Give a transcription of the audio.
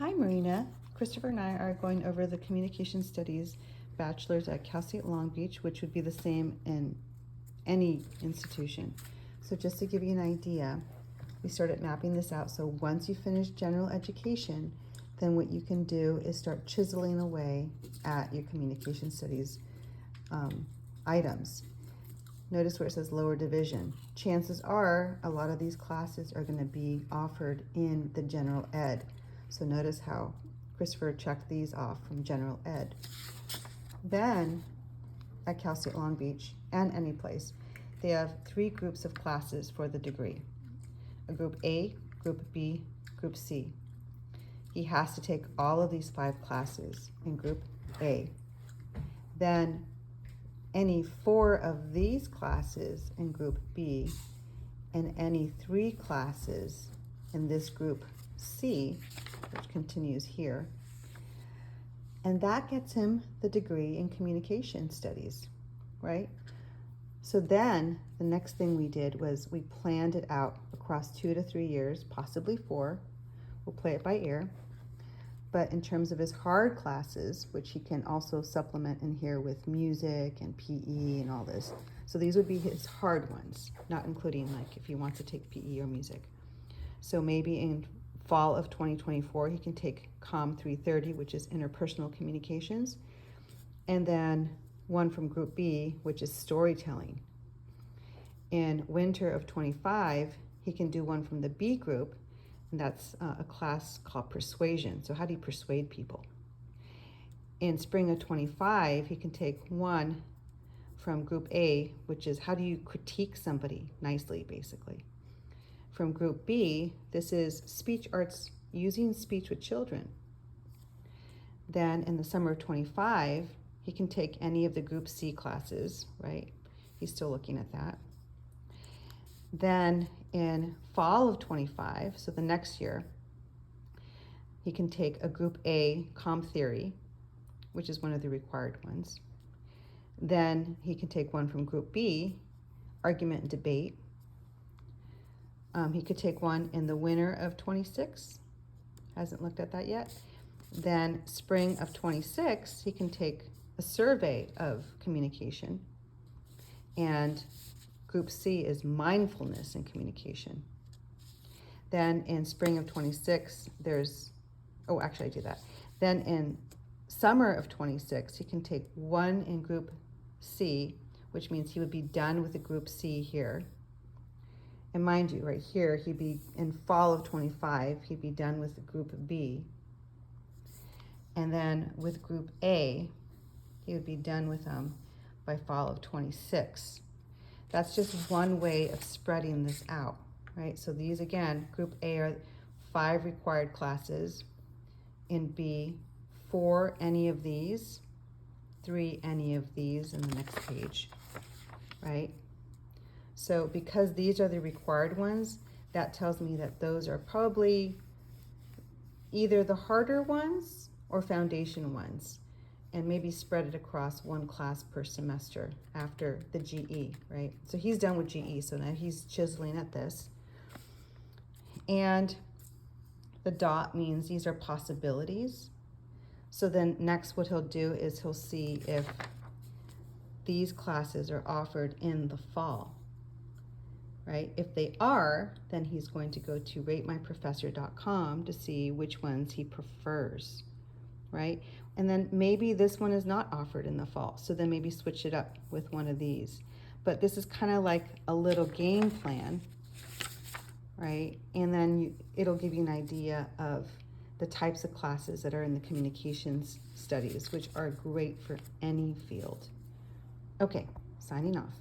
Hi Marina, Christopher and I are going over the Communication Studies Bachelor's at Cal State Long Beach, which would be the same in any institution. So just to give you an idea, we started mapping this out. So once you finish general education, then what you can do is start chiseling away at your Communication Studies items. Notice where it says lower division. Chances are a lot of these classes are going to be offered in the general ed. So notice how Christopher checked these off from general ed. Then at Cal State Long Beach and any place, they have 3 groups of classes for the degree. A group A, group B, group C. He has to take all of these 5 classes in group A. Then any 4 of these classes in group B and any 3 classes in this group C, which continues here. And that gets him the degree in communication studies, right? So then the next thing we did was we planned it out across 2 to 3 years, possibly 4. We'll play it by ear. But in terms of his hard classes, which he can also supplement in here with music and PE and all this. So these would be his hard ones, not including like if he wants to take PE or music. So maybe in fall of 2024, he can take COM 330, which is interpersonal communications, and then one from group B, which is storytelling. In winter of 25, he can do one from the B group, and that's a class called persuasion. So how do you persuade people? In spring of 25, he can take one from group A, which is how do you critique somebody nicely, basically. From group B, this is speech arts, using speech with children. Then in the summer of 25, he can take any of the group C classes, right? He's still looking at that. Then in fall of 25, so the next year, he can take a group A COM theory, which is one of the required ones. Then he can take one from group B, argument and debate. He could take one in the winter of 26, hasn't looked at that yet. Then spring of 26, he can take a survey of communication. And group C is mindfulness in communication. Then in spring of 26, I did that. Then in summer of 26, he can take one in group C, which means he would be done with the group C here. And mind you, right here, he'd be in fall of 25, he'd be done with the group B. And then with group A, he would be done with them by fall of 26. That's just one way of spreading this out, right? So these, again, group A are 5 required classes. In B, 4 any of these, 3 any of these in the next page, right? So because these are the required ones, that tells me that those are probably either the harder ones or foundation ones, and maybe spread it across 1 class per semester after the GE, right? So he's done with GE, so now he's chiseling at this. And the dot means these are possibilities. So then next what he'll do is he'll see if these classes are offered in the fall, right? If they are, then he's going to go to ratemyprofessor.com to see which ones he prefers, right? And then maybe this one is not offered in the fall, so then maybe switch it up with one of these. But this is kind of like a little game plan, right? And then it'll give you an idea of the types of classes that are in the communications studies, which are great for any field. Okay, signing off.